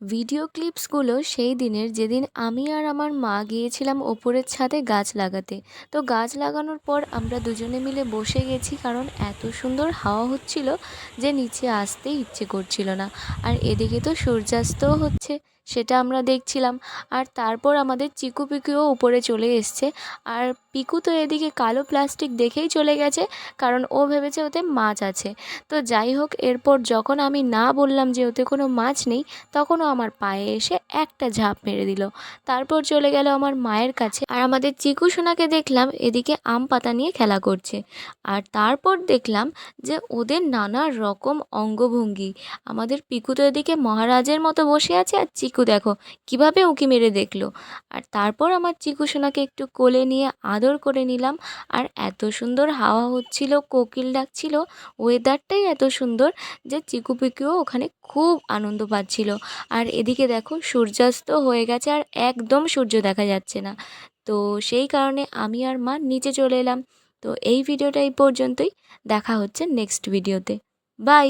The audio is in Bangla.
ভিডিও ক্লিপসগুলো সেই দিনের যেদিন আমি আর আমার মা গিয়েছিলাম ওপরের ছাদে গাছ লাগাতে। তো গাছ লাগানোর পর আমরা দুজনে মিলে বসে গেছি, কারণ এত সুন্দর হাওয়া হচ্ছিল যে নিচে আসতেই ইচ্ছে করছিল না। আর এদিকে তো সূর্যাস্তও হচ্ছে, সেটা আমরা দেখছিলাম। আর তারপর আমাদের চিকু পিকুও উপরে চলে এসছে। আর পিকু তো এদিকে কালো প্লাস্টিক দেখেই চলে গেছে, কারণ ও ভেবেছে ওতে মাছ আছে। তো যাই হোক, এরপর যখন আমি না বললাম যে ওতে কোনো মাছ নেই, তখনও আমার পায়ে এসে একটা ঝাঁপ মেরে দিল। তারপর চলে গেল আমার মায়ের কাছে। আর আমাদের চিকু সোনাকে দেখলাম এদিকে আম পাতা নিয়ে খেলা করছে। আর তারপর দেখলাম যে ওদের নানা রকম অঙ্গভঙ্গি। আমাদের পিকু তো এদিকে মহারাজের মতো বসে আছে, আর চিকু দেখো কিভাবে উঁকি মেরে দেখলো। আর তারপর আমার চিকু সোনাকে একটু কোলে নিয়ে আদর করে নিলাম। আর এত সুন্দর হাওয়া হচ্ছিল, কোকিল ডাকছিল, ওয়েদারটাই এত সুন্দর যে চিকু পিকুও ওখানে খুব আনন্দ পাচ্ছিল। আর এদিকে দেখো সূর্যাস্ত হয়ে গেছে, আর একদম সূর্য দেখা যাচ্ছে না। তো সেই কারণে আমি আর মা নিচে চলে এলাম। তো এই ভিডিওটা এই পর্যন্তই। দেখা হচ্ছে নেক্সট ভিডিওতে। বাই।